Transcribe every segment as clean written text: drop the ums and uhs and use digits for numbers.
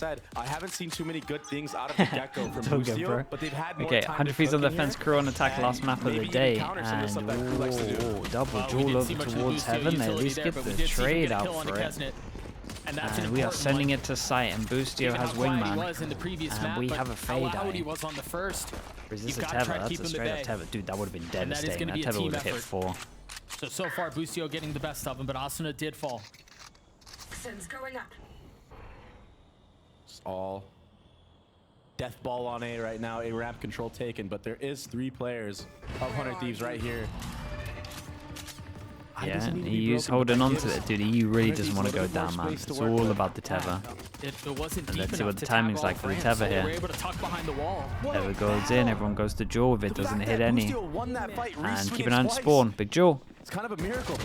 said, I haven't seen too many good things out of the get-go from It's all good, Boostio, bro. but they've had more Okay, time 100 to feet on cook the in fence, here, crew on attack, and last map of the maybe even day, counter some of the and stuff that Crew likes to do. double we duel didn't over see much of towards Boostio heaven. They at utility least there, get but we the did see him trade get a out kill on for it. Kesnet. And that's an And we are important sending one. it to site, and Boostio Given has how quiet he wingman, was in the previous and map, we but have a how fade loud eye. he was on the first. Or is this You've a got to try tether? to keep That's a him at straight up bay. tether. Dude, that would have been And that is devastating. gonna That be a tether team would have hit effort. 4. So far, Boostio getting the best of him, but Asuna did fall. Sun's going up. It's all death ball on A right now. A ramp control taken, but there is 3 players of 100 Thieves right here. Yeah, EU's holding on to it, dude. EU really doesn't want to go down, man. It's all about the tether. It wasn't And deep let's see what enough the to timing's tag like all for the France, tether so they here. were able to tuck behind the wall. Tether goes in, everyone goes to jaw if it doesn't hit any. And keep an eye on spawn. Big jaw. It's kind of a miracle.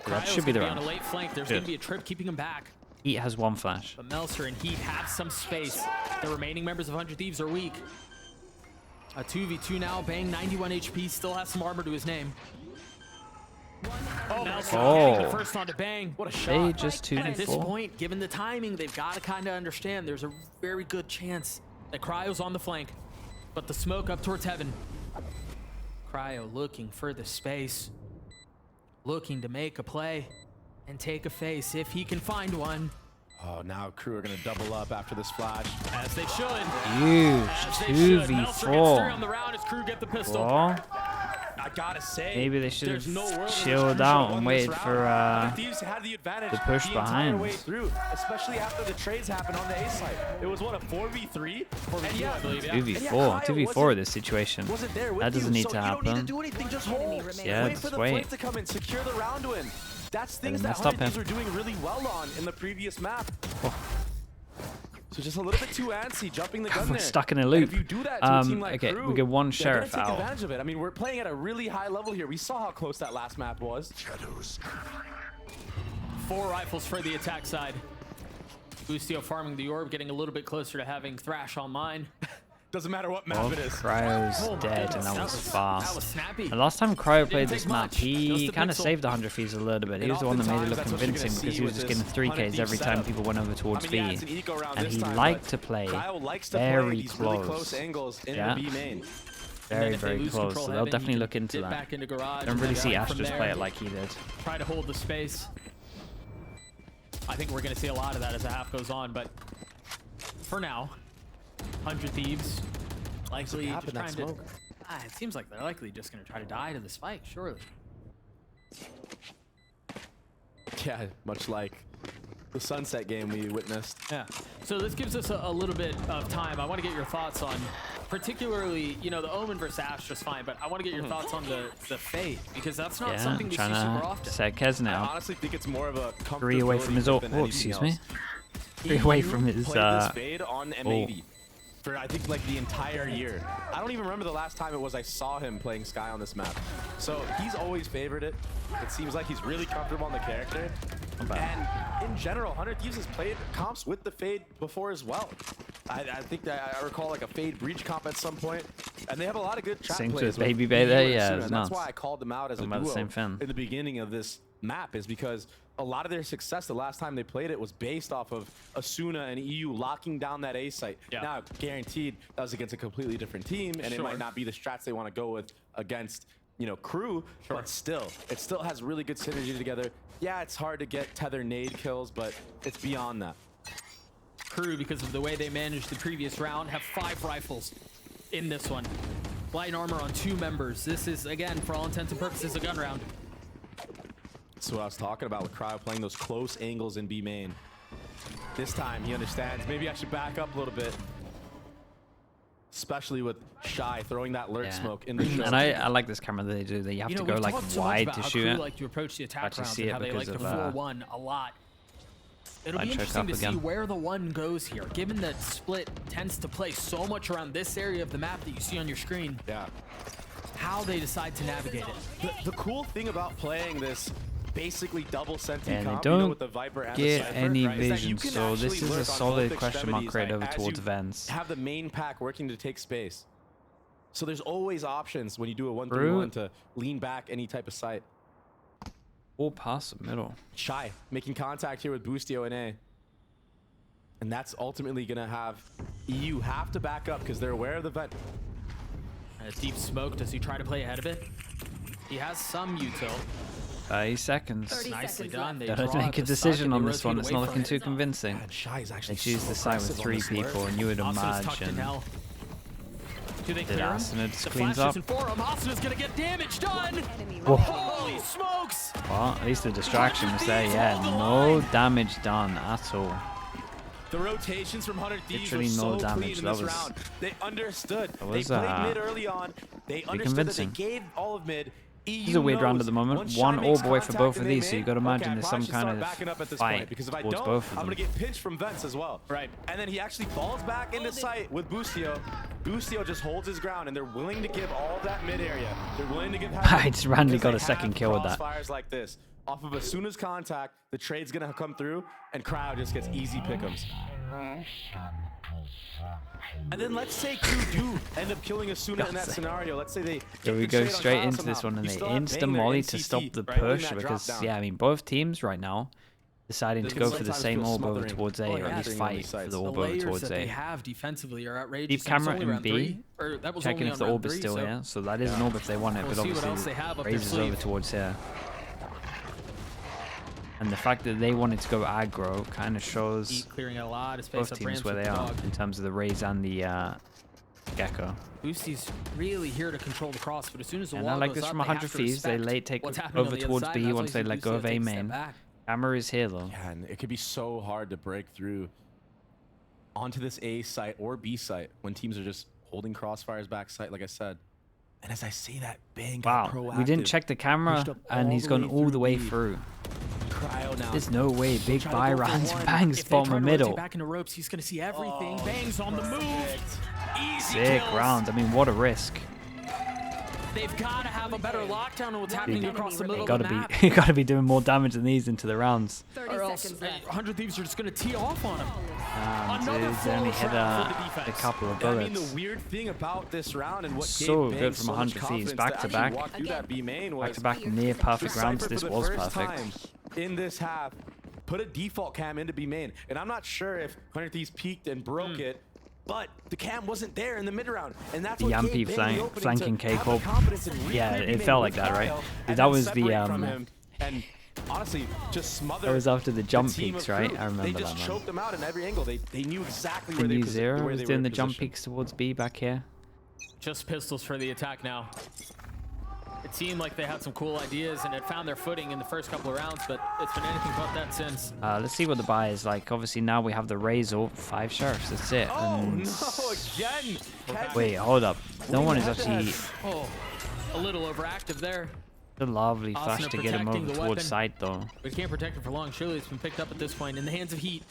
That should be the on a round. late flank. There's Good. going to be a trip keeping him back. Heat has 1 flash. But Melser and Heat have some space. The remaining members of 100 Thieves are weak. A 2v2 now. Bang, 91 HP. Still has some armor to his name. Melser getting the first on to Bang. What a shot. They just And at this 2v4. point, given the timing, they've got to kind of understand there's a very good chance that Cryo's on the flank. But the smoke up towards heaven. Cryo looking for the space. Looking to make a play and take a face if he can find one. Oh, now Crew are going to double up after this flash. As they should. Huge. As they should. Melser gets 3 on 2v4. the round as Crew get the pistol. Well, I gotta say, maybe they should there's no world in have which chilled Crew out won and this waited round. for Thieves had the advantage the push entire behind. way through, especially after the trades happened on the A side. It was what, a 4v3? 4v2, I believe, yeah. 2v4. 2v4 this situation. Wasn't there with That doesn't you, need so to you don't need to happen. do anything, just hold. Yeah, wait just for the wait. flank to come in, secure the round win. That's things they that messed 100 up Thieves were doing really well on in the previous map. Oh. So just a little bit too antsy, jumping the gun We're there. stuck in a And loop. if you do that to a team like Okay, Crew, we get 1 they're sheriff gonna take out. advantage of it. I mean, we're playing at a really high level here. We saw how close that last map was. 4 rifles for the attack side. Boostio farming the orb, getting a little bit closer to having Thrash on mine. Doesn't matter what map Well, it is. Cryo's Oh my dead, goodness, and that was that was fast. snappy. The last time Cryo played Didn't this take map, much. Just he the kind of pixel. saved the 100 Thieves a little bit. He And was the one that made it oftentimes look that's what you're convincing gonna because see he was with just getting this 3 100 Ks every Thieves time setup. people went over towards I mean, yeah, B. it's an eco round And this he time, liked but to play Kyle likes to very play these really close. close angles in Yeah. the B main. And then Very, if they very lose close. control So of they'll heaven, definitely he look can into dip that. back into garage Don't and really then see from Astros there, play it like he did. Try to hold the space. I think we're going to see a lot of that as the half goes on, but for now, 100 Thieves likely What's just happened, trying that to... smoke? It seems like they're likely just going to try to die to this fight, surely. Yeah, much like the Sunset game we witnessed. Yeah. So this gives us a little bit of time. I want to get your thoughts on, particularly, you know, the Omen versus Ash just fine, but I want to get your thoughts on the Fade, because that's not Yeah, something we see super trying to often. set Kesnet I up. honestly think it's more of a 3 away from his ult. than Oh, anything excuse me. else. 3 away EU from his played this fade on M80 for I think like the entire year. I don't even remember the last time it was I saw him playing Sky on this map. So he's always favored it. It seems like he's really comfortable on the character. And in general, 100 Thieves has played comps with the Fade before as well. I think that I recall like a Fade Breach comp at some point. And they have a lot of good trap Syncs plays with Baby EU Bay there, and yeah, Suna, it's and that's nuts. why I called them out as a Talking about the duo same fan. in the beginning of this map, is because a lot of their success the last time they played it was based off of Asuna and EU locking down that A site. Yeah. Now, guaranteed, that was against a completely different team, and it might not be the strats they want to go with against, you know, Crew, but still, it still has really good synergy together. Yeah, it's hard to get tether nade kills, but it's beyond that. Crew, because of the way they managed the previous round, have 5 rifles in this one. Light armor on 2 members. This is, again, for all intents and purposes, a gun round. That's what I was talking about with Cryo playing those close angles in B main. This time he understands. Maybe I should back up a little bit. Especially with Shy throwing that lurk smoke in the show. And I like this camera that they do. That you have to go we've like talked so much wide about to how shoot Crew it. like to approach the attack Actually rounds see and it how they like because to of, 4-1 a lot. It'll Light be choke interesting up to see again. where the 1 goes here, given that Split tends to play so much around this area of the map that you see on your screen. Yeah. How they decide to navigate it. The cool thing about playing this basically double senti And they comp, you know, don't with the Viper and the get Cypher, any right, is that vision, you can so this actually is a lurk on solid both question mark extremities right over as towards you Vents. have the main pack working to take space. So there's always options when you do a 1-3-1 Brute. to lean back any type of site. Or pass the middle. Shy making contact here with Boostio and A. And that's ultimately going to have EU have to back up because they're aware of the vent. And a deep smoke. Does he try to play ahead of it? He has some util. 30 seconds. 30 Nicely seconds done. left. They Gotta draw make at a the decision side, on they this one. rotate It's away not from looking it. too convincing. And Shy is They actually choose so to side with aggressive on 3 this alert. people, and you would Asuna's tucked in imagine. hell. Do they Did clear him? Asuna just The cleans flash up? isn't for him. Asuna's gonna get damage done. Whoa. Holy smokes! Well, at least the distraction was there. Yeah, no damage done at all. The rotations from 100 Thieves were Literally no so damage. clean in That this was- round. They understood. that They was, played mid early on. They understood convincing. that they gave all of mid. This is a weird round at the moment. One all boy for both of these, so you got to imagine there's some kind of fight because if I towards don't, both of I'm them. gonna get pinched from vents as well. Right. And then he actually falls back into sight with Boostio. Boostio just holds his ground, and they're willing to give all that mid area. They're willing to give. I just randomly because got they a second have kill with that. crossfires like this. Off of as soon as contact, the trade's gonna come through, and Cryo just gets easy pick'ems. And then let's say Crew do end up killing Asuna in that scenario. Let's say they. So we get the go trade on straight Cryo into this somehow. one, and You they still have insta Bang there, molly to NCT, stop the right, holding push that because drop down. yeah, I mean both teams right now deciding They to can go for the sometimes same feel orb over smothering. towards A, Oh, or yeah. at least Entering fight enemy for sites. the The orb over layers towards that they A. have defensively are outrageous. Deep and it's camera only in round B, three, or that was checking only if on the round orb is three, still so here. So that is an orb if they want it, We'll but see what else obviously they have up their raises over sleeve. towards here. And the fact that they wanted to go aggro kind of shows Heat clearing a lot of space both up teams ramps where with they the are dog. in terms of the raise and the gecko. Boostie's really here to control the cross, but as soon as the And wall I like goes this up, from they 100 have to Thieves. They respect late take what's happening on over the other towards side, B and that's once why they you let see go of Boostie A take a step main. back. Camera is here though. Yeah, and it could be so hard to break through onto this A site or B site when teams are just holding crossfires back site, like I said. And as I say that, Bang got Wow, proactive. we didn't check the camera pushed up and all he's the gone way all the way B. through. Cryo now. There's no way big try to buy go for rounds one. bangs If they bottom try or to rotate middle. back into ropes, he's going to see everything. Oh, Bangs on the move. perfect. Easy Sick kills. rounds. I mean, what a risk. They've got to have a better lockdown on what's happening enemy across the middle Gotta of the map. be, gotta be doing more damage than these into the rounds. 30 Or else seconds left. 100 Thieves are just going to tee off on him. And Another he's only full hit trap for the a defense. couple of I mean, bullets. the weird thing about this round and what So gave good Bang from so 100 much Thieves. confidence Back to to actually back. walk through that B main was Back to back near perfect the rounds. Cypher This for the was first perfect. time in this half put a default cam into B main, and I'm not sure if 100 Thieves peaked and broke it, but the cam wasn't there in the mid round, and that's The what Yampy gave Bang the opening flanking to have the K-Corp. confidence and Yeah, re-clear it B main felt with like that, right? Cryo, That and then was the, separate from him and honestly just smother. That was after the jump team peaks, of right? Crew. I remember They that, just man. choked them out in every angle. They knew exactly The where new they Zero where was they doing were the jump positioned. peaks towards B back here. Just pistols for the attack now. It seemed like they had some cool ideas and had found their footing in the first couple of rounds, but it's been anything but that since. Let's see what the buy is like. Obviously now we have the Razor, 5 sheriffs. That's it. Oh And no, again! wait, hold up. No one is actually Oh, a little overactive there. the lovely Asuna flash to get him protecting over the towards weapon. side though. We can't protect him for long. Surely it's been picked up at this point in the hands of Heat.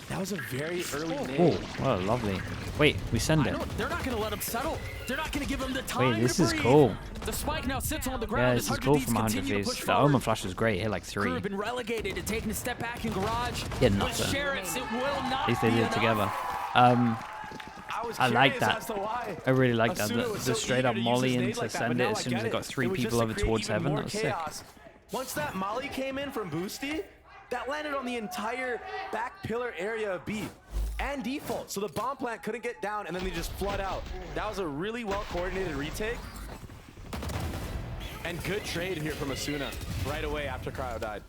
That was a very early Oh, nade. well, lovely. Wait, we send it. They're not going to let him settle. They're not going to give him the time Wait, this to is breathe. cool. The spike now sits on the Yeah, ground. this as is cool 100 from 100 continue to Thieves. push The forward. Omen flash was great. Hit like Crew 3. have been relegated and taken a step back in garage. Yeah, With nothing. Sheriffs, it will not At least they be did it enough. together. I like curious that. as to why I really like that. Asuna The was so straight eager up to use molly his in nade to like that, send but it now as I soon as get it got it. 3 It was just people to over create towards even heaven. more That was sick. chaos. Once that molly came in from Boosty, that landed on the entire back pillar area of B and default. So the bomb plant couldn't get down and then they just flood out. That was a really well coordinated retake. And good trade here from Asuna right away after Cryo died.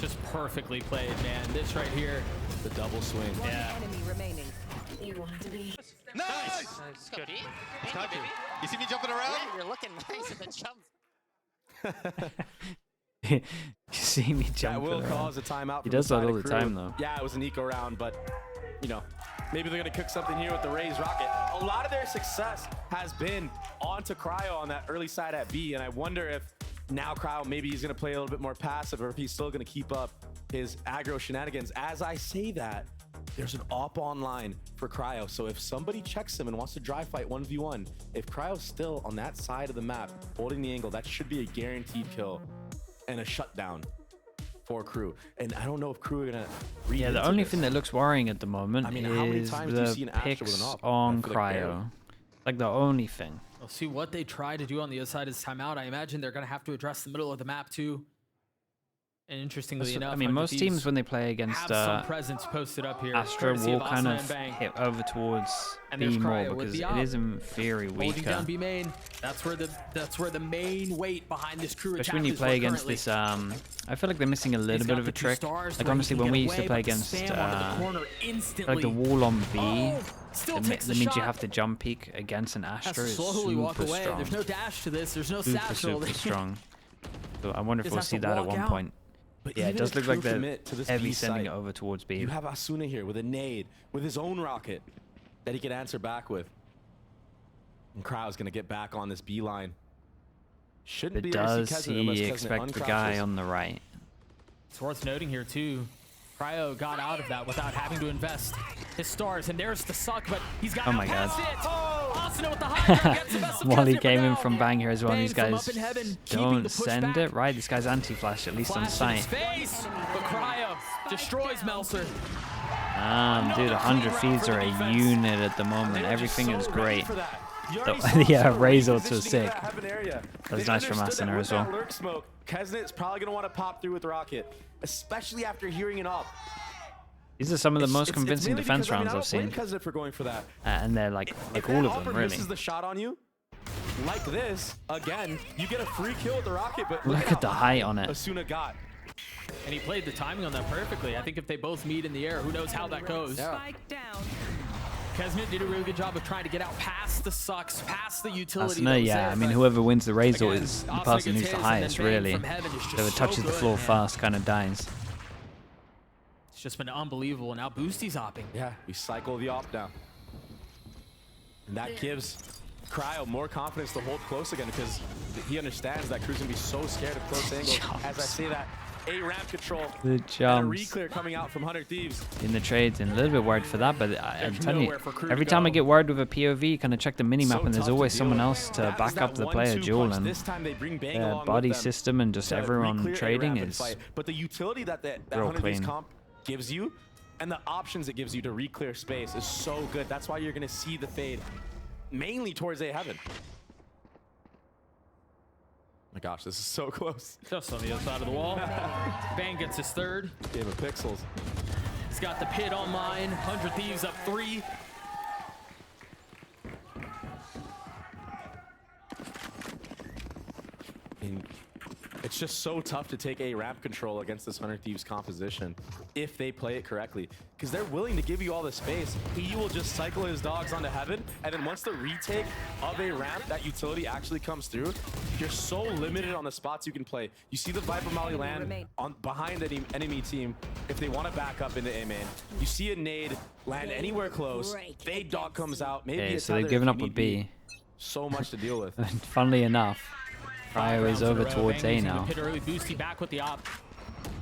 Just perfectly played, man. This right here. The double swing. One Yeah. enemy remaining. You want to be Nice! Goodie. Thank Thank you, you, baby. baby. You see me jumping around? Yeah, you're looking nice at the jump. You see me That jumping will around. cause a timeout. He from does the that side all of the Crew. time, though. Yeah, it was an eco round, but you know, maybe they're gonna cook something here with the Rays rocket. A lot of their success has been onto Cryo on that early side at B, and I wonder if now Cryo maybe he's gonna play a little bit more passive, or if he's still gonna keep up his aggro shenanigans. As I say that, there's an op online for Cryo, so if somebody checks him and wants to dry fight 1v1, if Cryo's still on that side of the map holding the angle, that should be a guaranteed kill and a shutdown for Crew. And I don't know if Crew are gonna read Yeah, the into only this. thing that looks worrying at the moment I mean, how many is times do you the see an Astra with picks an op? on I feel like barely. Cryo. Like the only thing. We'll see what they try to do on the other side of this timeout. I imagine they're going to have to address the middle of the map too. And interestingly enough, I mean, 100 most Thieves teams when they play against have some presence posted up here. Astra courtesy will of kind Asuna of and Bang. hit over towards And B there's more Cryo with because the it op. is very Holding down weaker. B main. That's where the main weight behind this crew Especially when you attack is play where against currently. this, I feel like they're missing a He's little got bit of the a two trick. stars Like where he honestly, can when get we used to away, play but the against spam onto the corner instantly. like the wall on B, Still that takes the means you shot. have to jump peek against an Has Astra to is slowly walk super away. strong. There's no dash to this. There's no Super, satchel. super strong. So I wonder if Just we'll have see to that at walk one out. point. But Yeah, it even does if look like Crew they're commit to this heavy B sending it site, over towards B. you have Asuna here with a nade, with his own rocket that he can answer back with. And Cryo's going to get back on this B line. Shouldn't But be able to does see Kesnet unless he Kesnet expect the uncrouches. guy on the right? It's worth noting here too. Cryo got out of that without having to invest his stars, and there's the suck, but he's got Oh out my past God. it. Asuna with the high ground gets the best of Wally Kesnet for came in now. from Bang here as well. Bang These from guys up in heaven, keeping don't the send pushback. it right. This guy's anti-flash, at least on Flash in his sight. face, but Cryo destroys Melser. Dude, 100 feeds are a unit at the moment. Everything is great. The, yeah, Ray's also sick. That's nice from Asuna as well. Lurk smoke, Kesnet's probably going to want to pop through with Rocket, especially after hearing it up. These are some of the most convincing mainly defense because, I mean, rounds I I've don't blame seen. Kesnet for going for that. And they're like If all that of them, Opera really. misses the shot on you, like this, again, you get a free kill with the Rocket, but Look at the how height on it. Asuna got. And he played the timing on that perfectly. I think if they both meet in the air, who knows how that goes. Spike down. Kesnet did a really good job of trying to get out past the sucks, past the utility. that Asuna, was yeah, there, I mean, but whoever wins the Razor again, is the Asuna person gets who's the his, and then highest, Bang really. from heaven is just Whoever so touches the good, floor man. first kind of dies. It's just been unbelievable. Now Boosty's hopping. Yeah, we cycle the op down. And that gives Cryo more confidence to hold close again because he understands that Crew's gonna be so scared of close angles. As I say that, a ramp control The and a jumps re-clear coming out from 100 Thieves. in the trades, and a little bit worried for that, but I'm There's telling you, nowhere for Crew every to time I go. get worried with a POV, kind of check the minimap, So and there's tough to always deal someone with. else to That back was up that the player 1-2 duel, punch. and This time they bring Bang the along body with them system and just to everyone re-clear a trading rapid is fight. But the utility that 100 Thieves clean. comp gives you and the options it gives you to re-clear space is so good. That's why you're gonna see the fade mainly towards A Heaven. My gosh, this is so close. Just on the other side of the wall. Bang gets his third. Game of pixels. He's got the pit online. 100 Thieves up 3. And it's just so tough to take a ramp control against this 100 Thieves composition if they play it correctly. Because they're willing to give you all the space. He will just cycle his dogs onto Heaven, and then once the retake of a ramp, that utility actually comes through, you're so limited on the spots you can play. You see the Viper Molly land on behind any enemy team if they want to back up into A main. You see a nade land anywhere close, fade dog comes out, maybe okay, a so they've tether given if up you a need B. So much to deal with. Funnily enough, Cryo is over towards A now. Pit early. Boosty back with the op.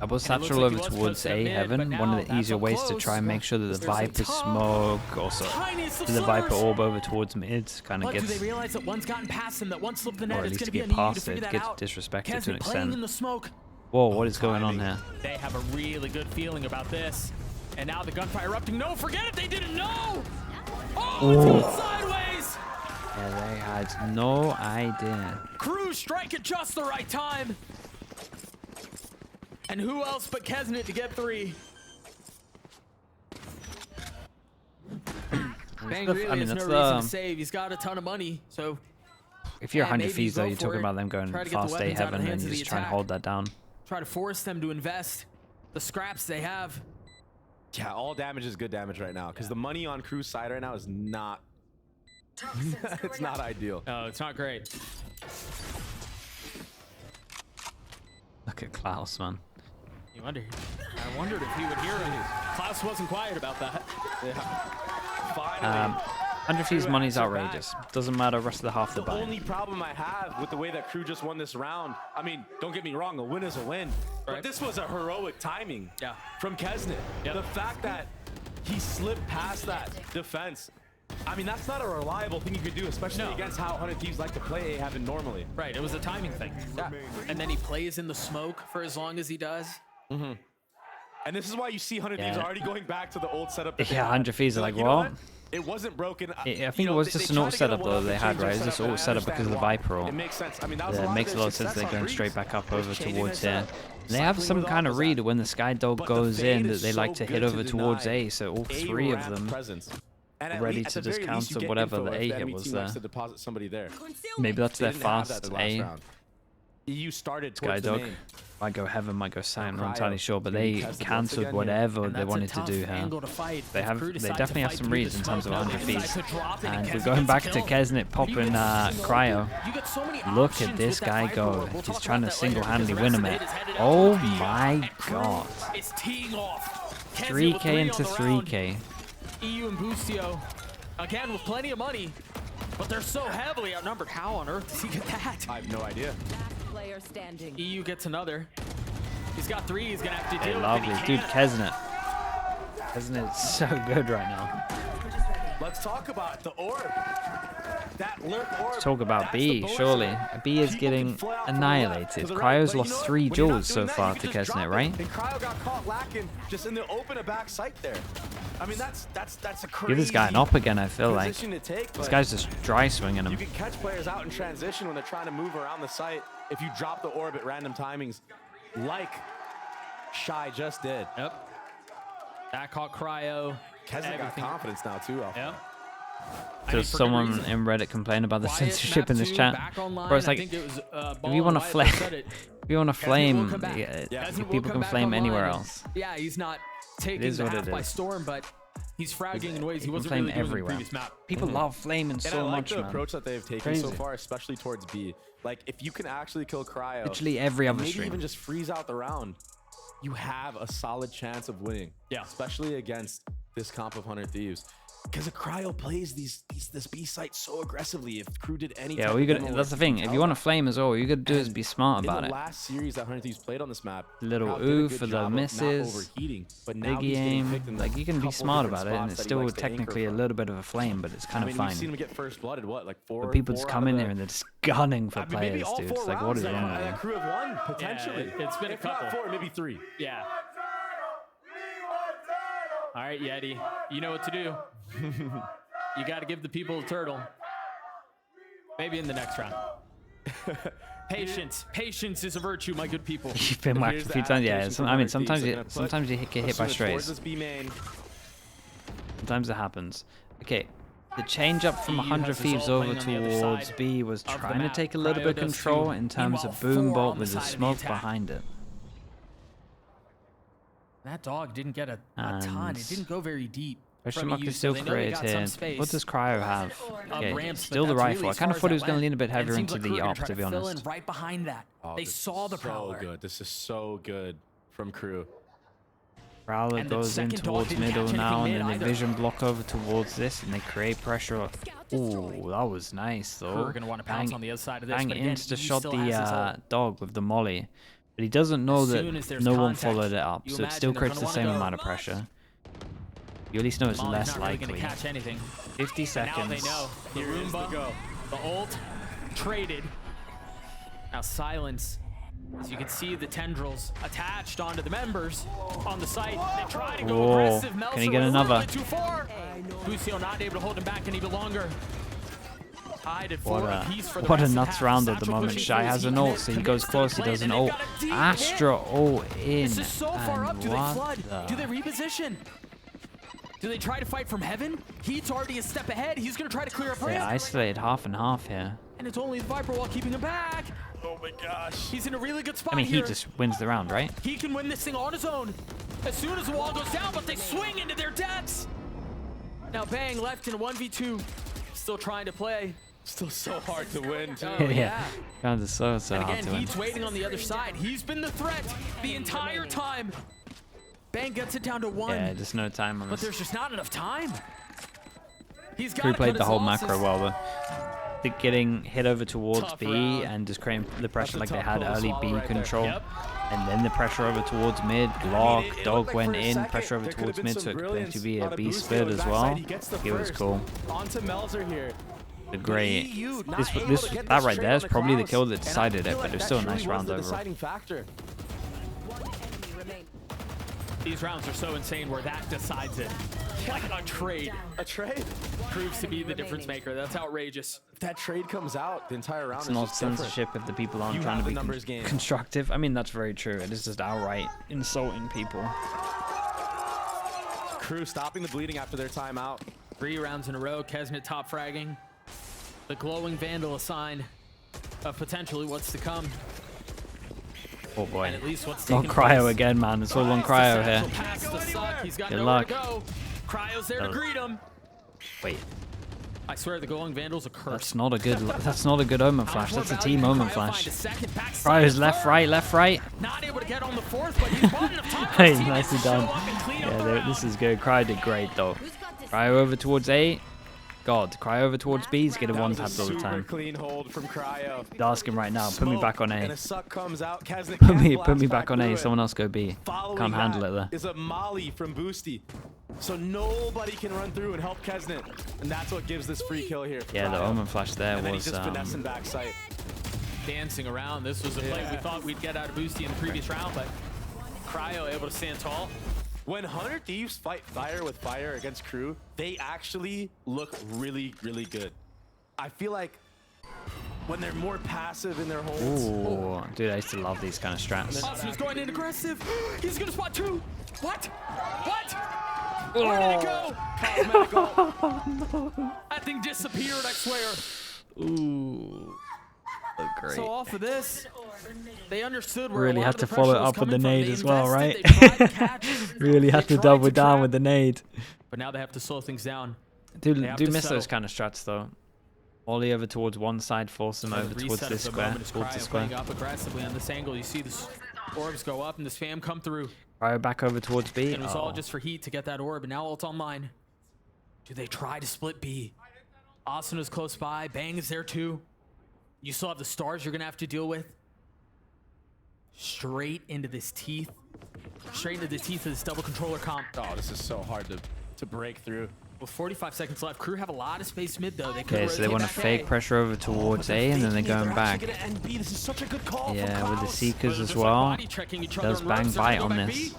Double And it looks satchel like over he was towards close to A mid, Heaven. but One now of the that's easier up ways to close. try and make sure that the There's a Viper top. smoke also. Tiniest of The Viper slivers. orb over towards mid kind of But do gets, they realize that one's gotten past them, that one slipped the net, or at it's least going to to be get on you to past figure it, that gets out. disrespected to an Kesnet playing in extent. the smoke. Whoa, what is going on here? They have a really good feeling about this. And now the gunfire erupting. No, forget it, they didn't know! Oh, it's going sideways! Yeah, they had no idea. Crew strike at just the right time. And who else but Kesnet to get 3? Bang the- really I mean, has no that's reason the- to save. He's got a ton of money, so If you're Yeah, 100 maybe fees though, go you're for talking it. about them going Try to get the fast A weapons out of the Heaven hands and of the just try and attack. hold that down. try to force them to invest the scraps they have. Yeah, all damage is good damage right now because the money on Crew's side right now is not. It's not ideal. No, it's not great. Look at Klaus, man. You wonder. I wondered if he would hear it. Klaus wasn't quiet about that. Yeah. Finally. 100 fees Crew money's answer back. outrageous. Doesn't matter rest of the half the The buy. only problem I have with the way that Crew just won this round, I mean, don't get me wrong, a win is a win. But Right. this was a heroic timing Yeah. from Kesnet. Yep. The fact that he slipped past that defense, I mean, that's not a reliable thing you could do, especially No. against how 100 Thieves like to play A-Heaven normally. Right, it was a timing thing. Yeah. And then he plays in the smoke for as long as he does. And this is why you see 100 Thieves Yeah. already going back to the old setup. that they Yeah, had. 100 Fees are They're like, you know what? It wasn't broken. I think You know, it was they just an tried alt to get a setup though one-up they and had, change their right? It's just setup, alt and I setup because of the understand why. Viper roll. It makes sense. I mean, that was Yeah, a it lot makes of a their lot of sense success they're on going Breeze straight back up was over changing towards their here. setup. They have cycling some with kind of Opposite. read when the Sky Dog But the goes fade in that is they like so to hit good over to towards deny A, so all A 3 of ramp them presence. And at ready at to the just very least, you cancel get whatever info the if A the hit enemy was team there. likes to deposit somebody there. Maybe that's They their didn't have that fast the last A. round. EU started Sky towards the Dog main. might go heaven, might go silent, I'm not Cryo entirely sure, but can be they tested once cancelled again here. whatever And they that's a wanted to tough do here. angle to fight. They If have, Crew they decide to definitely have fight some through the reads in terms of smoke, 100 now they feet. decide to drop it, And Kez we're going gets a back to kill. Kesnet But even popping single Cryo. open, you get so many Look options at this with that guy Viper go. orb. We'll He's talk trying to about that later because single-handedly the win rest him of it. it is headed out Oh towards B. my And Crew god. is teeing off. Kesnet 3k with 3 into on the round. 3k. EU and Boostio, again with plenty of money, but they're so heavily outnumbered. How on earth does he get that? I have no idea. Player standing. EU gets another. He's got 3. He's gonna have to Hey, deal lovely. with it. Dude, Kesnet. Kesnet's so good right now. Let's talk about the orb. That lurk orb. Let's talk about that's B, the bonus surely. orb. B is People can getting fly out from the left annihilated. to the right, Cryo's but you lost know what? 3 When you're not jewels so doing that, far you to can just Kesnet, drop it. right? And Cryo got caught lacking just in the open a back sight there. I mean, that's a crazy Give this guy an up again, I feel like. position to take, This but guy's just dry swinging you him. can catch players out in transition when they're trying to move around the site if you drop the orb at random timings, like Shy just did. Yep. That caught Cryo. Kesnet got Everything- confidence now too. Alpha. Yep. Does someone in Reddit complain about the Quiet, censorship in map this 2, chat? back online. Bro, it's I like, think it was, if you want to flame, it. if you want to Kesnet will flame, come back. yeah, Kesnet will people come can back flame online. anywhere else. Yeah, he's not taking is the what half it by is. storm, but he's fragging in ways he You can wasn't flame really doing in the everywhere. previous map. People love flaming And I so like much, the man. approach that they've taken so Crazy. far, especially towards B. Like, if you can actually kill Cryo, Literally every other maybe stream. even just freeze out the round, you have a solid chance of winning. Yeah. Especially against this comp of 100 Thieves. Because Cryo plays this B site so aggressively. If Crew did any Yeah, type well, you of got. demo That's the work, thing. you If can you want to tell flame as well, all you got to do is And be smart about in it. the last series that 100 Thieves played on this map, Little Crowd did a ooh good for the job of not misses, overheating, but now Big he's getting aim. picked in Like, you can be couple smart different about it, and spots it's that he still likes to anchor technically a from. little bit of a flame, but it's kind I of mean, we've fine. seen him get first blooded, what, like four? But people just four come out in of there the- and they're just gunning for I mean, maybe players, all dude. 4 It's like, what rounds is that, wrong with that you? Crew have won, potentially. it's been a If not couple. 4, maybe 3. Yeah. All right, Yeti. You know what to do. You got to give the people a turtle. Maybe in the next round. Patience. Patience is a virtue, my good people. You've been whacked Here's a the few times, yeah. adaptation from I mean, 100 Thieves. They're gonna sometimes you get hit by push towards strays. this B main. Sometimes it happens. Okay, the change up from EU 100 has Thieves Assault over playing on the other towards side B was of the trying to map. take a little Cryo bit of does control too. in terms Meanwhile, of boom 4 bolt on with the the side of the smoke attack. behind it. That dog didn't get a ton. And It didn't go very deep. Question from mark EU, is so still they know they got some created. space. What does Cryo have? Okay, Ramps, but still the that's really rifle. I as kind far of thought he as was going to that lean a bit went. And heavier it seems into like Crew the are gonna op, try to be fill in honest. right behind that. Oh, They this saw is the Prowler. So good. This is so good from Crew. Prowler And the goes in second dog towards didn't middle catch now, anything and then mid they either. vision block over towards this, and they create pressure. Ooh, that was nice though. Crew are gonna want to pounce on the other side of this. Bang but again, insta EU shot still has his the ult. dog with the molly, but he doesn't know As soon as that there's no one contact, followed it up, you so it still imagine they're creates the gonna same wanna go. amount of pressure. You at least know it's Molly's less not really likely. gonna catch anything. 50 seconds. Now they know. The Here is the Roomba, go. the ult, traded. Now silence. As you can see, the tendrils attached onto the members on the site. They try to go Whoa. aggressive. Can Melzer he get was a another? little bit too far. Busio not able to hold him back any bit longer. Tied at 4 What apiece for the what a rest of nuts half. round at the Satchel moment. pushing Shy through has as an he ult, so he goes commits to the close. He plan, does an and they've ult. got a deep hit. Astra ult in. This is so far and up. Do they what flood? the- Do they reposition? Do they try to fight from heaven? Heat's already a step ahead. He's going to try to clear up They ramp. isolated half and half here. And it's only the Viper wall keeping him back. Oh my gosh. He's in a really good spot I mean, he here. just wins the round, right? He can win this thing on his own. As soon as the wall goes down, but they swing into their deaths. Now Bang left in a 1v2. Still trying to play. Still so hard to win, too. Oh, yeah. Round is so And hard again, to win. Heat's waiting on the other side. He's been the threat the entire time. Bang gets it down to 1. Yeah, just no time on But this. there's just not enough time. He's got Crew to played cut the his whole losses. macro well, but getting hit over towards Tough B round. and just creating the pressure like That's a they tough had pill to early swallow B right there. control. Yep. And then the pressure over towards mid, Glock, it Dog looked like went for a in, second pressure over there could've towards been mid, some so it could brilliance potentially be a out of B Busio split on the as backside. well. He gets the It was first. cool. Onto Melzer here. The great. EU not This, able this, to get that this right straight there is on probably the Kraus. kill that And I decided feel it, but like it was that still a truly nice was round the overall. deciding factor. One enemy remaining. These rounds are so insane where that decides it. Like a trade. A trade? Proves to be the difference maker. That's outrageous. If that trade comes out, the entire round It's is not just different. censorship if the people aren't You trying have to the be numbers game. constructive. I mean, that's very true. It is just outright insulting people. KRU stopping the bleeding after their timeout. 3 rounds in a row. Kesnet top fragging. The glowing Vandal, a sign of potentially what's to come. Oh boy. And at least what's On taking Cryo place. again, man. It's all on Cryo here. Pass the suck. He's got Good nowhere luck. to go. Cryo's there to greet him. Wait, I swear the glowing Vandal's a curse. that's not a good. That's not a good omen flash. That's a team omen flash. Cryo's Cryo's left, right, left, right. Not able to get on the fourth, but he's bought enough time for Hey, his teammates nicely to show done. up and clean up Yeah, the this round. is good. Cryo did great though. Cryo over towards A. God, Cryo over towards B. He's getting That one was a tapped all the super time. clean hold from Cryo. Ask him right now. Put me back on And A. a suck comes out. Kesnet Put can't me blast back on through A. it. Someone else go B. Following Can't handle that it there. is a molly from Boosty. So nobody can run through and help Kesnet. And that's what gives this free kill here. for Yeah, the Cryo. omen flash there And then he's was. just finessing back sight. Dancing around. This was a play we thought we'd get out of Boosty in the previous round, but Cryo able to stand tall. When 100 Thieves fight fire with fire against KRU, they actually look really, really good. I feel like when they're more passive in their holds. Ooh, dude, I used to love these kind of strats. Austin's going in aggressive. He's gonna spot 2. What? What? Where did it go? Cosmetical. That thing disappeared, I swear. Ooh, look great. So off of this, they understood where Really a lot had of to the follow pressure it was up with the coming from. nade They as well, invested, right? they tried to catch it. Really had They to tried double down trap. with the nade. But now they have to slow things down. Do They have do to miss settle. those kind of strats though. Ollie over towards one side, force him over The towards reset this of the square, moment is towards the Cryo square. playing up aggressively on this angle. You see the orbs go up and the spam come through. Cryo back over towards B. And it was all Oh. just for heat to get that orb, and now ult online. Do they try to split B? Austin is close by. Bang is there too. You still have the stars you're gonna have to deal with. Straight into this teeth. Straight into the teeth of this double controller comp. Oh, this is so hard to break through. With 45 seconds left, KRU have a lot of space mid though. They could Okay, so they want to fake pressure over towards A, and then they're going back. This is such a good call Yeah, from with the Klaus. Seekers as well. Does bang bite on this.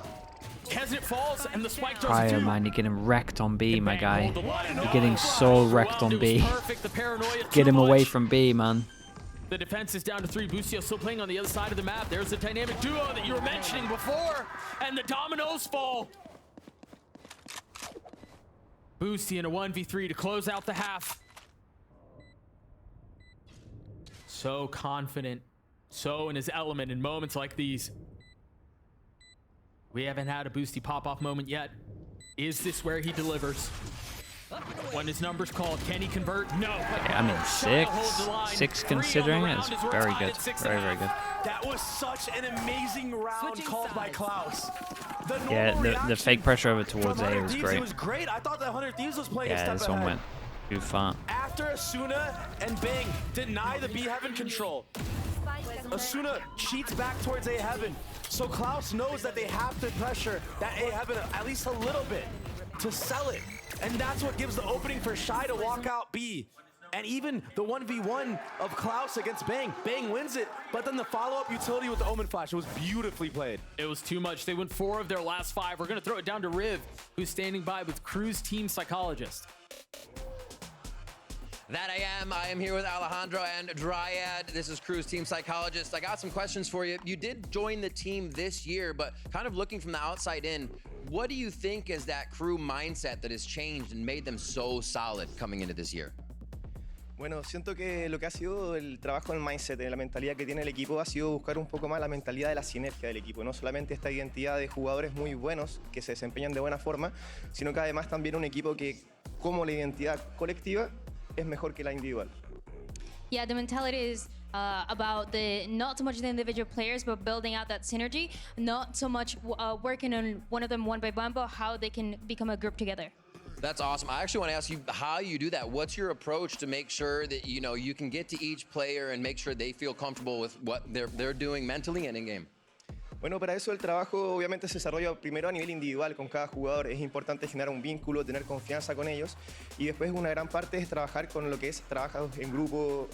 Kesnet falls and the spike does Cryo, too. man, you're getting wrecked on B, my Bang, guy. hold the line. You're getting so wrecked on It was B. perfect. The paranoia Get too him away much. from B, man. The defense is down to 3. Busio still playing on the other side of the map. There's the dynamic duo that you were mentioning before. And the dominoes fall. Boosty in a 1v3 to close out the half. So confident. So in his element in moments like these. We haven't had a Boosty pop-off moment yet. Is this where he delivers? When his number's called, can he convert? No. I mean, six considering it is very good. Very, very good. That was such an amazing round called by Klaus. The Yeah, normal the reaction fake pressure over towards from A 100 was Thieves, great. It was great. I thought that 100 Thieves was playing a Yeah, step this one ahead. went too far. After Asuna and Bang deny the B Heaven control, Asuna cheats back towards A Heaven. So Klaus knows that they have to pressure that A Heaven at least a little bit to sell it. And that's what gives the opening for Shy to walk out B. And even the 1v1 of Klaus against Bang, Bang wins it, but then the follow-up utility with the Omen Flash, it was beautifully played. It was too much. They went 4 of their last 5. We're going to throw it down to Riv, who's standing by with KRU's team psychologist. That I am here with Alejandro and Dryad. This is KRU's team psychologist. I got some questions for you. You did join the team this year, but kind of looking from the outside in, what do you think is that KRU mindset that has changed and made them so solid coming into this year? Bueno, siento que lo que ha sido el trabajo en el mindset, en la mentalidad que tiene el equipo, ha sido buscar un poco más la mentalidad de la sinergia del equipo. No solamente esta identidad de jugadores muy buenos que se desempeñan de buena forma, sino que además también un equipo que, como la identidad colectiva, es mejor que la individual. Yeah, the mentality is about not so much the individual players, but building out that synergy. Not so much working on one of them one by one, but how they can become a group together. That's awesome. I actually want to ask you how you do that. What's your approach to make sure that you can get to each player and make sure they feel comfortable with what they're doing mentally and in game? Bueno, para eso el trabajo obviamente se desarrolla primero a nivel individual con cada jugador. Es importante generar un vínculo, tener confianza con ellos. Y después una gran parte es trabajar con lo que es trabajar en grupo,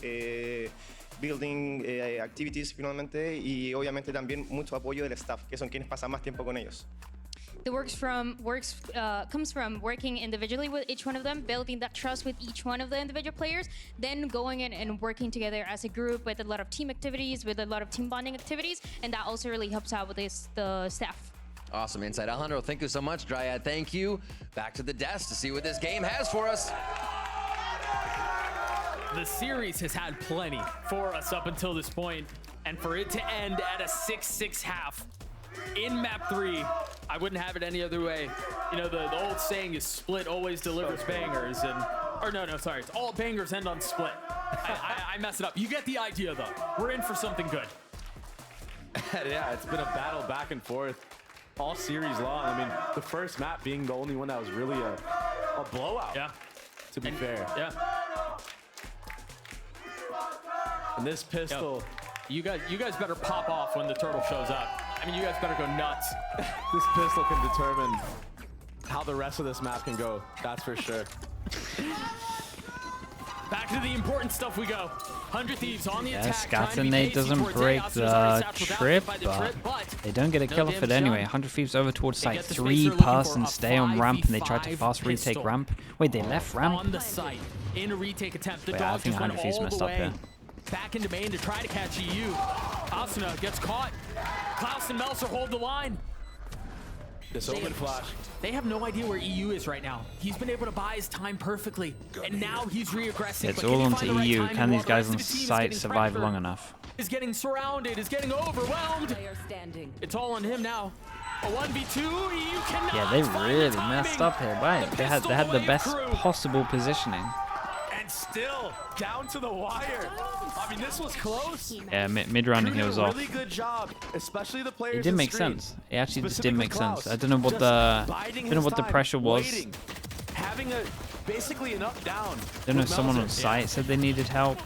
building activities finalmente. Y obviamente también mucho apoyo del staff, que son quienes pasan más tiempo con ellos. comes from working individually with each one of them, building that trust with each one of the individual players, then going in and working together as a group with a lot of team activities, with a lot of team bonding activities, and that also really helps out with the staff. Awesome insight. Alejandro, thank you so much. Dryad, thank you. Back to the desk to see what this game has for us. The series has had plenty for us up until this point, and for it to end at a 6-6 half in map 3, I wouldn't have it any other way. You know, the old saying is split always delivers bangers, and sorry, it's all bangers end on split. I mess it up. You get the idea though. We're in for something good. Yeah, it's been a battle back and forth all series long. I mean, the first map being the only one that was really a blowout. Yeah. To be fair. Yeah. And this pistol. You guys better pop off when the turtle shows up. I mean, you guys better go nuts. This pistol can determine how the rest of this map can go. That's for sure. Back to the important stuff we go. 100 Thieves on the attack. Scatter Nade doesn't break the trip, but they don't get a kill off it anyway. 100 Thieves over towards site. 3 pass and stay on ramp, and they tried to fast retake ramp. Wait, they left ramp? On the site in a retake attempt. The Wait, I dog think just went 100 Thieves all messed the up way here. back into main to try to catch EU. Asuna gets caught. Klaus and Melser hold the line. This open flash. They have no idea where EU is right now. He's been able to buy his time perfectly, and now he's re-aggressive. It's all onto EU. Can these guys on site survive long enough? Is getting surrounded, is getting overwhelmed. It's all on him now. A 1v2, EU cannot. Yeah, they find really the timing. messed up here. Right, they had the best Crew. possible positioning. And still down to the wire. I mean, this was close. Yeah, mid rounding he was Crew did a off. really good job, especially the players. It didn't in make screen. sense. It actually just Specifically didn't make sense. Klaus. I don't know what Just the biding don't know his what the time, pressure was. waiting, having a basically an up down. Don't know if with someone on Melzer. site said they needed help.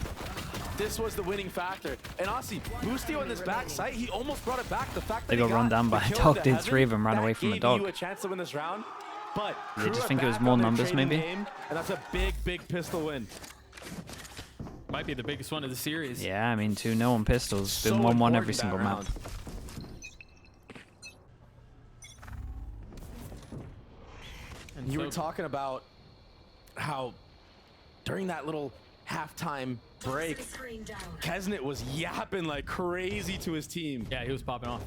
This was the winning factor. And honestly, Boostio on this back site, he almost brought it back. The fact that They he got run down by the a kill dog. into Did 3 of them run that away from a gave dog. EU a chance to win this round. But They Crew just are think it was back more on their numbers, trading maybe? game, and that's a big pistol win. Might be the biggest one of the series. Yeah, I mean 2-0 on pistols. So Been 1-1 important every that single map. round. And You so- were talking about how during that little halftime break, Screen down. Kesnet was yapping like crazy to his team. Yeah, he was popping off.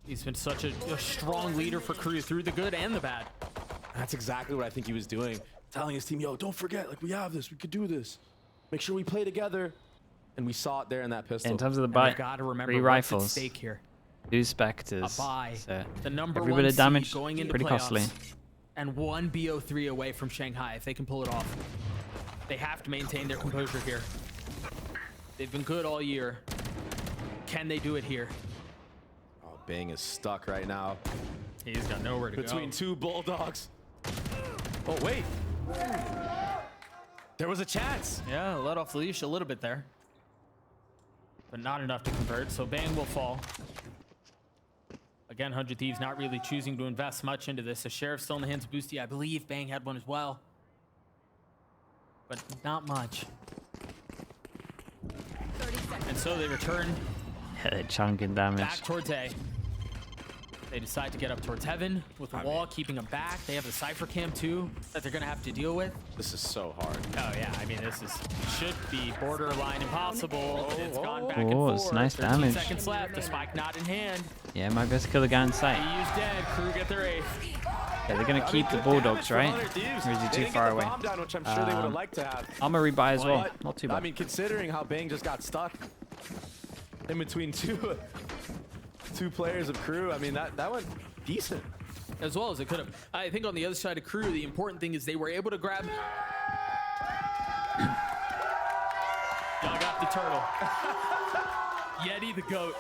He's been such a strong leader for Crew through the good and the bad. That's exactly what I think he was doing. Telling his team, yo, don't forget, like, we have this, we could do this. Make sure we play together. And we saw it there in that pistol. In terms of the And buy, we've got to remember 3 what's at rifles, stake here. 2 Spectres. A buy. So The number every 1 bit of damage, seed going into pretty playoffs, costly. and 1 BO3 away from Shanghai if they can pull it off. They have to maintain their composure here. They've been good all year. Can they do it here? Oh, Bang is stuck right now. He's got nowhere to Between go. 2 Bulldogs. Oh, wait. There was a chance. Yeah, let off the leash a little bit there. But not enough to convert, so Bang will fall. Again, 100 Thieves not really choosing to invest much into this. The Sheriff's still in the hands of Boosty. I believe Bang had one as well. But not much. And so they return Yeah, they're chunking damage. back towards A. They decide to get up towards Heaven with the wall, keeping them back. They have the Cypher Cam too that they're going to have to deal with. This is so hard. Oh yeah, I mean should be borderline impossible. But it's gone back and Oh, forth. it's nice 13 damage. seconds left. The spike not in hand. Yeah, might best kill the guy in sight. EU's dead. Crew get their 8th. Yeah, they're gonna I keep mean, the good Bulldogs, damage for right? 100 Thieves. Or is he They too didn't far get the away? bomb down, which I'm sure they would have liked to have. I'm gonna rebuy as well. But, Not too I bad. mean, considering how Bang just got stuck in between two players of Crew, I mean, that went decent. As well as it could have. I think on the other side of Crew, the important thing is they were able to grab. Y'all got the turtle. Yeti the goat.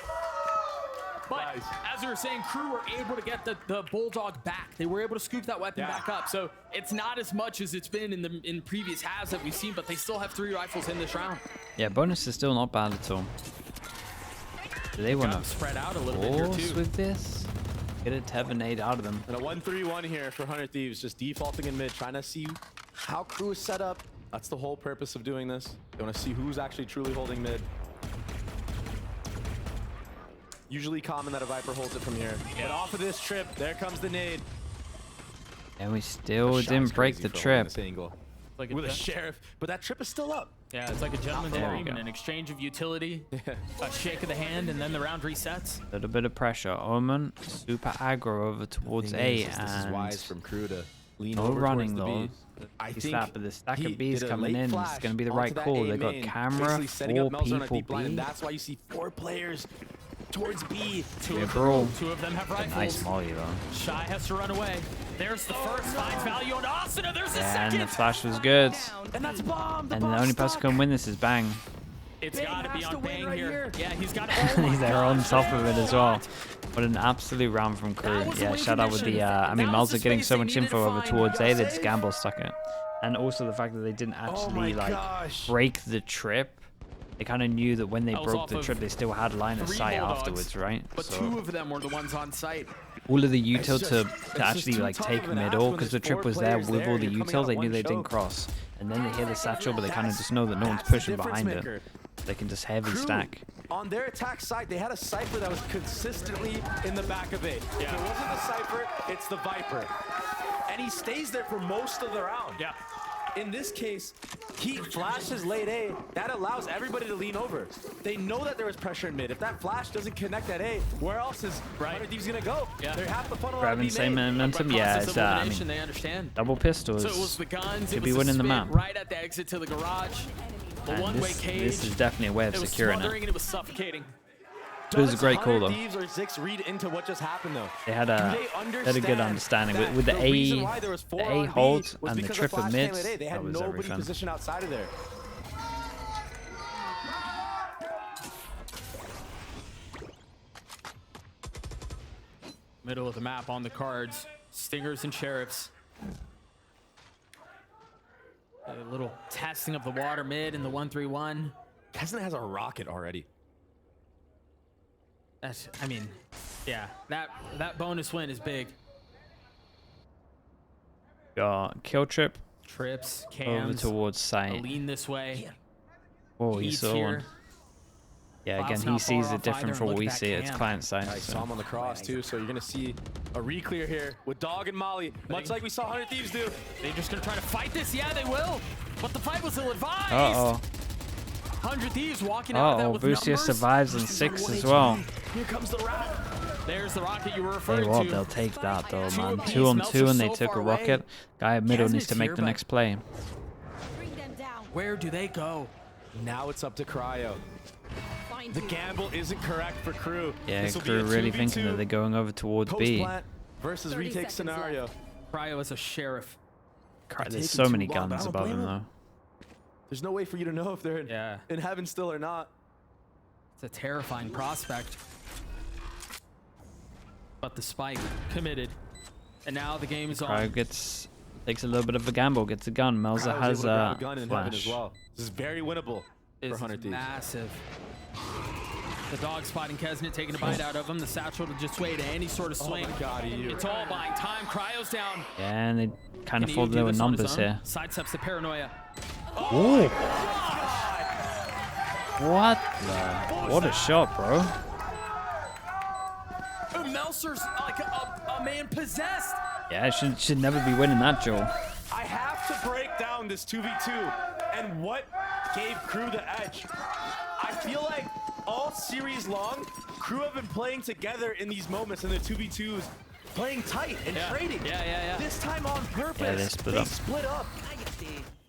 But Nice. as we were saying, Crew were able to get the Bulldog back. They were able to scoop that weapon back up. So it's not as much as it's been in previous halves that we've seen, but they still have 3 rifles in this round. Yeah, bonus is still not bad at all. Do they want Got them to spread out a little bit here force too. with this? Get a Tevenade out of them. And a 1-3-1 here for 100 Thieves, just defaulting in mid, trying to see how Crew is set up. That's the whole purpose of doing this. They want to see who's actually truly holding mid. usually common that a Viper holds it from here. But off of this trip, there comes the nade. And we still The shot's didn't break crazy the for holding trip. this angle. Like With a sheriff, but that trip is still up. Yeah, it's like a gentleman's There we agreement, go. an exchange of utility, a shake of the hand, and then the round resets. A little bit of pressure. Omen, super aggro over towards A, This is wise and from Crew to lean no over running towards the though. B. I He's think that, but the stack he of B's did a coming late in. It's flash going to be the onto right that call. A They got main, camera, basically setting up 4 Melzer on a people deep line, and B. that's why you see 4 players towards B. Yeah, bro. Two of them have rifles. Nice molly though. Shy has to run away. There's the first, finds value on Asuna. There's the And second. the flash was good. And that's bomb. And the only person who can win this is Bang. It's Bang got to be has to on win Bang right here. here. Yeah, he's got He's there on top of it as well. What an absolute round from Crew. was the Yeah, win shout out with the, condition. I mean, That was the Melzer getting space so they much needed info to over find. towards You A, gotta they just save. gamble stuck it. And also the fact that they didn't actually, like, gosh. break the trip. They kind of knew that when they That was broke off the of trip, they still had line of 3 sight Bulldogs, afterwards, right? But So 2 of them were the ones on site. all of the util just- to it's actually, just like, too tough take of an ask middle, when because the there's trip 4 was there players with there all and the you're coming utils, out they knew one they didn't choke. cross. And then they hear the satchel, but they kind of just know that no one's That's the pushing difference behind maker. it. They can just heavy Crew, stack. on their attack side, they had a Cypher that was consistently in the back of it. If it wasn't the Cypher, it's the Viper. And he stays there for most of the round. Yeah. In this case, he flashes late A. That allows everybody to lean over. They know that there was pressure in mid. If that flash doesn't connect at A, where else is Hunter Thieves gonna go? Yeah. They're half the funnel out Grabbing of B same main. momentum, By yeah, process it's, of I elimination, mean, they understand. double pistols. So it was the guns, Could it be was winning the spit map. right at the exit to the garage. The And one-way cage. this is definitely a way of it was securing smothering it. and it was suffocating. It was a Does great call, Hunter though. Thieves or Zix read into what just happened though? They had Do a, they they had a good understand understanding. that With the reason A, why there was 4 the on A B hold was and the because trip flash of came mids, at A. They that had was nobody everything. positioned outside of there. Middle of the map on the cards. Stingers and Sheriffs. A little testing of the water mid in the 1-3-1. Kesna has a rocket already. That's, I mean, yeah, that bonus win is big. Got kill trip Trips, over cams, towards site. lean this way. Oh, he He's saw here. one. Yeah, again, Cloud's he not sees far it off different either, from and what we look at see. that It's cam. client side. I saw him on the cross too, so you're gonna see a re-clear here with Dog and Molly, much like we saw 100 Thieves do. They're just gonna try to fight this. Yeah, they will. But the fight was ill-advised. Uh-oh. 100 Thieves walking out of that Uh-oh, with Boostia numbers. survives on 6 as well. Here comes the round. There's the rocket you were Hey, referring what? to. They'll take that though, Two man. apiece, 2 on 2, Meltzer's and they so took a far away. rocket. Guy at middle needs to Kesna's make here, the but- next play. Where do they go? Now it's up to Cryo. The gamble isn't correct for Crew. Yeah, This will be Crew a really 2v2 thinking that they're going over towards B. post-plant versus 30 retake seconds scenario. Cryo is a sheriff. There's taking so too many long, but I guns don't above blame him him. though. There's no way for you to know if they're Yeah. in heaven still or not. It's a terrifying prospect. But the spike committed. And now the game is Cryo on. takes a little bit of a gamble, gets a gun. Melzer Cryo's has able to grab a gun in heaven as flash. well. This is very winnable for Is 100 Thieves. massive. The dog spotting Kesnet, taking a bite out of him. The satchel to just sway to any sort of swing. Oh my God, EU. It's all buying time. Cryo's down. Yeah, and they kind of Can thought EU there do were this on his numbers own? here. Sidesteps the paranoia. Ooh. What the? What a shot, bro. Meltzer's like a man possessed. Yeah, should never be winning that, Joel. I have to break down this 2v2 and what gave Crew the edge. I feel like all series long, Crew have been playing together in these moments in the 2v2s, playing tight and trading. Yeah. This time on purpose, Yeah, they split up.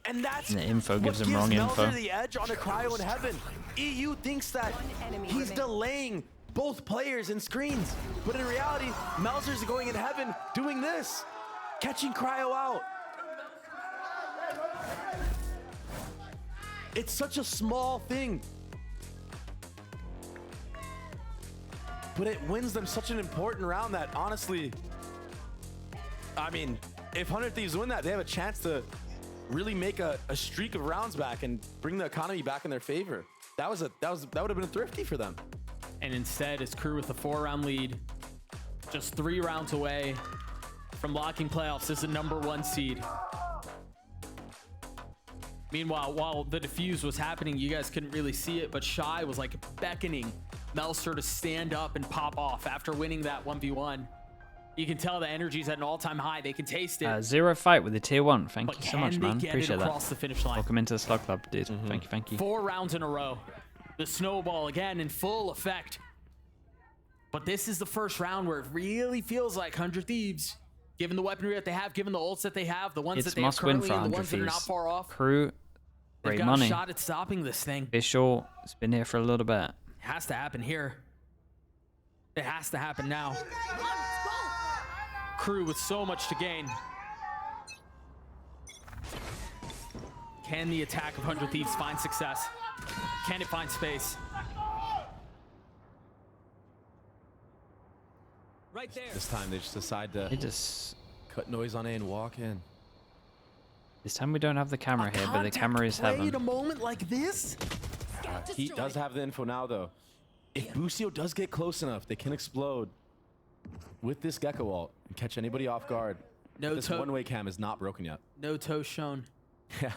And that's And the info what gives them gives wrong Melzer info. the edge on a Cryo in heaven. EU thinks that he's delaying both players in screens, but in reality, Melzer's going in heaven doing this, catching Cryo out. It's such a small thing, but it wins them such an important round that honestly, I mean, if 100 Thieves win that, they have a chance to really make a streak of rounds back and bring the economy back in their favor. That would have been thrifty for them. And instead, it's Crew with a 4-round lead, just 3 rounds away from locking playoffs as the #1 seed. Meanwhile, while the defuse was happening, you guys couldn't really see it, but Shy was like beckoning Melser to stand up and pop off after winning that 1v1. You can tell the energy's at an all-time high. They can taste it. Zero fight with the tier 1. Thank But you so much, can they man. get it Appreciate across that. the finish line? Welcome into the Slug Club, dude. Thank you. 4 rounds in a row. The snowball again in full effect. But this is the first round where it really feels like 100 Thieves, given the weaponry that they have, given the ults that they have, the ones It's that they have must win currently, for and the 100 ones that are not Thieves. far off. Crew, They've great got money. a shot at stopping this thing. Official, it's been here for a little bit. It has to happen here. It has to happen now. Crew with so much to gain. Can the attack of 100 Thieves find success? Can it find space? Right there. This time they just decide to It just... cut noise on A and walk in. This time we don't have the camera here, but the camera is Play heaven. at a moment like this? He does have the info now, though. If Busio does get close enough, they can explode with this Gecko ult and catch anybody off guard. No This toe. one-way cam is not broken yet. No toe shown. Yeah.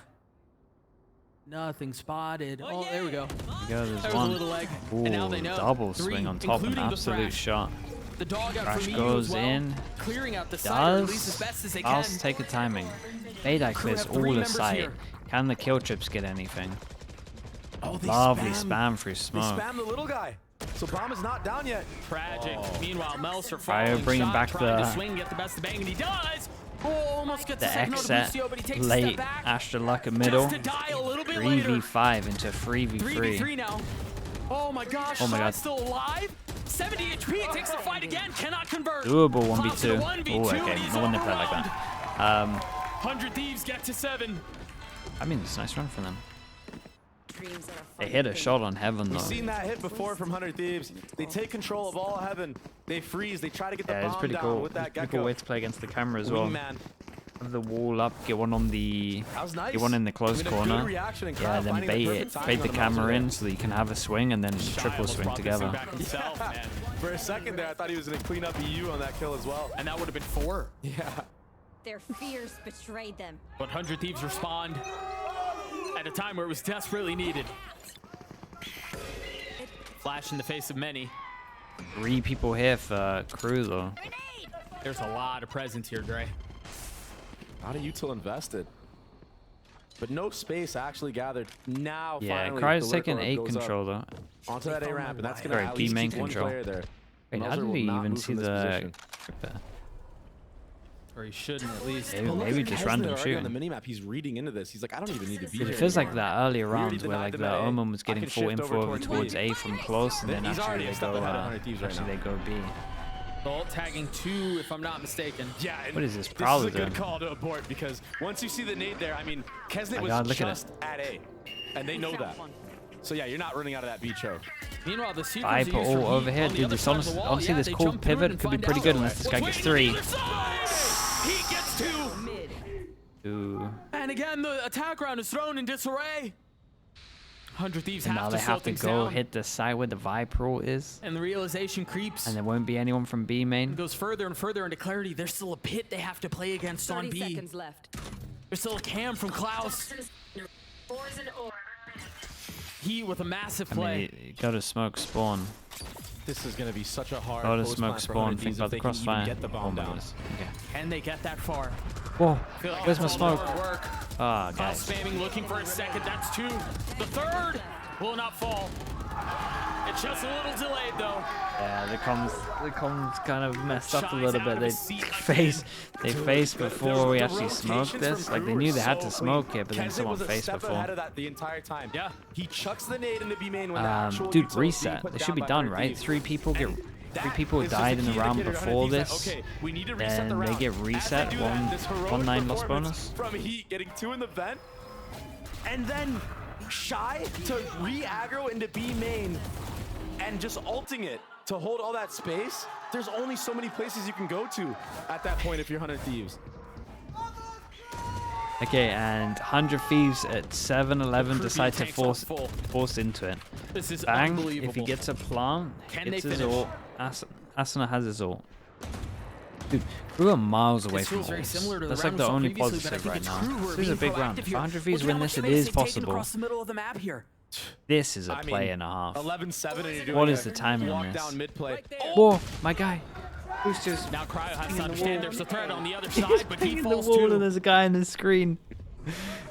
Nothing spotted. Oh, there we go. There you go, There's there's a one. little leg. Ooh, And now they know. double 3, swing on top, an including the absolute thrash. shot. The dog out Thrash from EU goes as well, in. clearing out the side, or at least as Does best as they can. I'll take a timing. Baydac Crew clears have 3 all the members sight. here. Can the kill trips get anything? Oh, they Lovely spam through They smoke. spam the little guy. So bomb is not down yet. Tragic. Meanwhile, Melser Cryo falling bringing shot, back trying the- to swing, get the best of bang, and he does. Oh, almost gets The a second X out of set Busio, but he takes a late step back. Astra Luck at middle. Just to die a little bit later. 3v5 into 3v3. 3v3 now. Oh my gosh, Oh my Shot's God. still alive. 70 HP, takes the fight again, cannot convert. Doable Clouds in 1v2. a 1v2, Oh, and okay. he's No wonder they play like overwhelmed. that. 100 Thieves get to 7. I mean, it's a nice run for them. Dreams are a They funny hit a thing. shot on heaven, We've though. seen that hit before from 100 Thieves. They take control of all heaven. They freeze. They try to get the Yeah, it's bomb pretty down cool. with that It's pretty Gecko. cool way to play against the camera as well. Wingman. Have the wall up, get one on the... That was nice. Get one in the close I mean, a corner. good reaction and Yeah, Kyle then finding the bait perfect it. timing Bait the on the camera Melser in there. so that you can have a swing and then Shy triple almost swing brought this thing together. back himself, man. For a second there, I thought he was going to clean up EU on that kill as well. And that would have been 4. Yeah. Their fears betrayed them. But 100 Thieves respond at a time where it was desperately needed. Flash in the face of many. 3 people here for Crew, though. There's a lot of presence here, Dre. A lot of util invested. But no space actually gathered. Now, Yeah, finally, Cryo's the taking Lyrical A goes up control, though. onto that A ramp, and that's going to Sorry, at B least main keep one control. player there. Wait, how Melser did will we not even move see from this the... position. Creeper? Or he shouldn't at least. Maybe, But look maybe at just Kesner random already on the shooting. minimap. He's reading into this. He's like, I don't even need to be It here feels like anymore. that earlier We already rounds where denied like them the at A. Omen was I getting can full shift info over over towards towards B. A from close, and then He's actually already a they step go, ahead of 100 Thieves right actually now. they go B. Bolt tagging 2, if I'm not mistaken. Yeah, and What is this This Prowler is a good doing? call to abort because once you see the nade there, I mean, Kesnet My was God, look at it. just at A, and they know that. So yeah, you're not running out of that B choke. Meanwhile, the Seekers Viper are used for all over heat here, on the dude. other This side of the wall. honestly, Yeah, this they cool jump through it pivot and could be find pretty out. good unless this guy What's gets waiting 3. on the other side? He gets 2. Mid. Ooh. And again, the attack round is thrown in disarray. 100 Thieves And have now to they slow have to things go down. hit the side where the Viper ult is, And the realization creeps. and there won't be anyone from B main. Goes further and further into clarity. There's still a pit they have to play against on 30 B. seconds left. There's still a cam from Klaus. Fours and or. He with a massive I play. mean, you gotta smoke spawn. This is going to be such a hard Gotta post smoke plan for spawn. 100 Think Thieves about if the they can even crossfire. get the bomb my down. goodness. Okay. Can they get that far? Whoa. Feel like Where's my that's all smoke? more work. Ah, Kyle guys. spamming, looking for a second. That's 2. The third will not fall. It's just a little delayed though. Yeah, the comms kind of messed up a Shies little out bit. of They his seat like faced before we The actually smoked rotations this. from Like they Crew knew were they had so to smoke clean. it, but then Kesnet someone was a faced step before. ahead of that the entire time. Yeah. He chucks the nade into B main when the Ah, actual Dude, utility reset. put They down should be by done, 100 right? Thieves. 3 people get. And 3 that people is just died a in the key round indicator to 100 before Thieves that, this. okay, we need to reset the Then they round. get As they reset, do that, one- this heroic 1-9 loss performance bonus. From Heat getting 2 in the vent, and then Shy to re-aggro into B main and just ulting it to hold all that space. There's only so many places you can go to at that point if you're 100 Thieves. Okay, and 100 Thieves at 7-11 Crew decide to tanks are full. force into it. This is Bang, unbelievable. if he gets a plant, Can gets they his finish? ult. Asuna has his ult. Dude, we were miles away This from feels very ults. similar to That's the like round the we saw only previously, but I positive think right it's now. Crew who are This is a being big round. proactive If here. 100 Thieves Look at win how this, much it space is they've taken possible. across the middle of the map here. This is a I play mean, and a half. 11-7 and you're doing What a is the timing on walk this? down mid play. Whoa, my guy. Boosters. Now Cryo has to understand there's a threat on the other side, but he In the falls wall and too. there's a guy on the screen.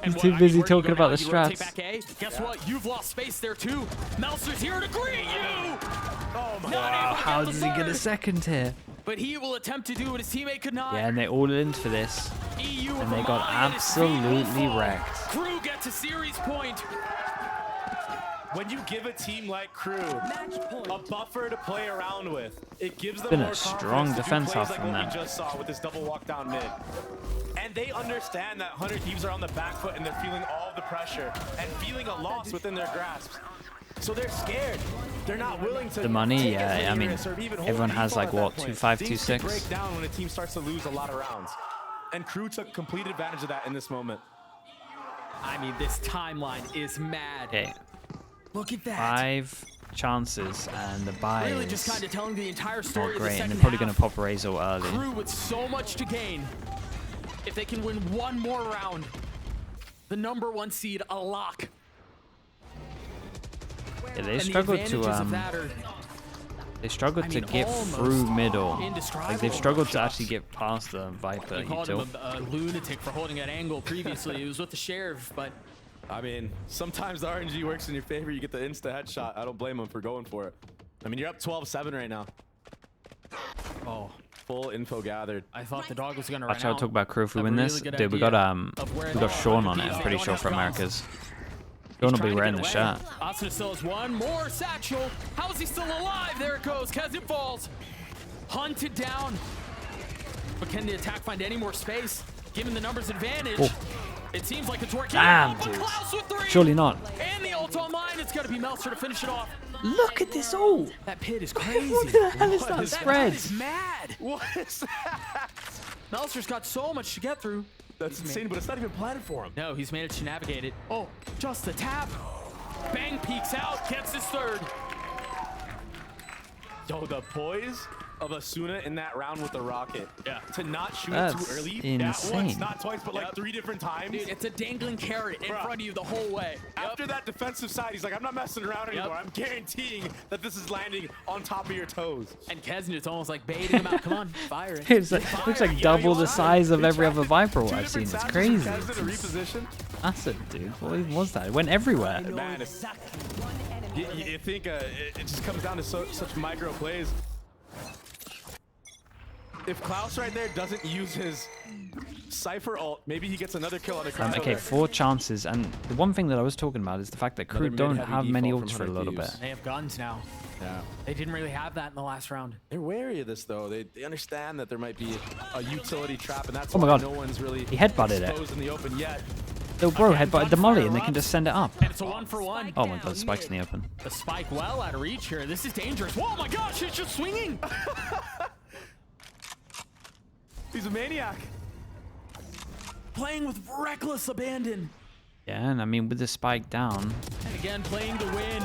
And He's too what- busy where do you talking go about now? the You rotate strats. back A? Guess what? You've lost space there too. Meltzer's here to greet you. Oh my Wow, how does he get a second here? But he will attempt to do what his teammate could not. Yeah, and they all in for this. EU And they got absolutely wrecked. Crew gets a series point. When you give a team like Crew a buffer to play around with, it gives them Been a more strong confidence to do defense plays off like from what them. we just saw with this double walk down mid. And they understand that 100 Thieves are on the back foot and they're feeling all of the pressure and feeling a loss within their grasps. So they're scared. They're not willing to. The money, take yeah, as I many mean, risks or even hold everyone deep has on like at what, that point. 2-5, Things 2-6? can break down when a team starts to lose a lot of rounds. And Crew took complete advantage of that in this moment. I mean, this timeline is mad. Okay, Look at that. 5 chances and the buy Really just is kind of telling the entire not story of the great. And second they're probably going half. to pop a Razor early. Crew with so much to gain. If they can win one more round, the #1 seed a lock. Yeah, they And the struggled advantages to of that are they struggled I to mean, get almost through middle. Like indescribable. they've struggled to actually get past the Viper You called util. him a lunatic for holding that angle previously. It was with the sheriff, but I mean, sometimes the RNG works in your favor. You get the insta headshot. I don't blame him for going for it. I mean, you're up 12-7 right now. oh, Full info gathered. I thought the dog was gonna run Watch out, out. talk about Crew if we Have a win really this. good Dude, we idea got of where we they got are. Sean on it, He's I'm pretty going sure as for well. Americas. Sean will be Trying to wearing get the away. shirt. Asuna still has one more satchel. How is he still alive? There it goes. Kez it falls. Hunted down. But can the attack find any more space? Given the numbers advantage. Oh. It seems like it's working Damn, out. But dude. Klaus with 3. Surely not. And the ult online. It's got to be Meltzer to finish it off. Look at this all. That pit is crazy. What the hell is that That spread? pit is mad. What is that? Meltzer's got so much to get through. That's insane, but it's not even planned for him. No, he's managed to navigate it. Oh, just a tap. Bang peeks out, gets his 3rd. Yo, the poise of Asuna in that round with the rocket. Yeah. To not shoot it That's too early. insane. Not once, not twice, but like 3 different times. Dude, it's a dangling carrot in Bruh. front of you the whole way. After that defensive side, he's like, I'm not messing around anymore. I'm guaranteeing that this is landing on top of your toes. And Kesnit's almost like baiting him out. Come on, fire it. It's like, looks like double the size of every other Viper I've seen. It's crazy. Kez did a reposition. Massive, dude. What even was that? It went everywhere. Man, you think it just comes down to such micro plays. If Klaus right there doesn't use his Cypher ult, maybe he gets another kill on the Cryo. Okay, 4 chances. And the one thing that I was talking about is the fact that Crew Another don't mid-heavy have many default ults from for a 100 little bit. Thieves. They have guns now. Yeah. They didn't really have that in the last round. They're wary of this though. They understand that there might be a utility trap, and that's Oh my why God. no one's really He headbutted it. exposed in the open yet. Oh, bro, Again, headbutted the molly and they gunfire can just send it up. And it's a 1-for-1. Oh my god, Spike's in the open. The spike well out of reach here. This is dangerous. Whoa, my gosh, it's just swinging. He's a maniac. Playing with reckless abandon. Yeah, and I mean, with the Spike down, And again, playing to win.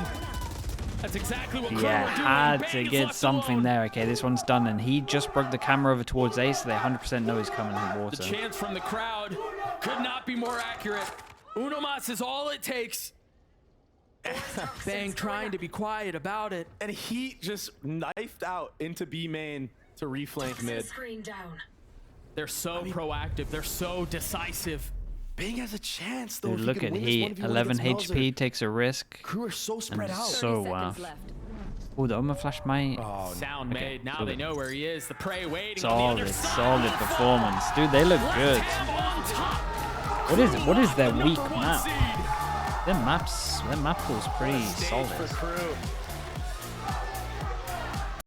That's exactly what Crew yeah, were doing. had Bang to is get left something alone. there. Okay, this one's done, and he just broke the camera over towards Ace, so they 100% know he's coming in The water. chance from the crowd could not be more accurate. Uno Mas is all it takes. Bang trying to be quiet about it. And he just knifed out into B main to reflank mid. Screen down. They're so proactive. They're so decisive. Bang has a chance though. Dude, if he look can at win this he, 1v1 11 against HP, Melzer. takes a risk. Crew are so spread And out. so 30 wow. seconds left. Oh, the Oma flash might. Oh, Sound okay, made. Now solid. they know where he is. The prey waiting on the other Solid, side. solid performance. Dude, they look good. Tab on top. What is their weak #1 map? seed. Their map pool's pretty Stage solid. for Crew.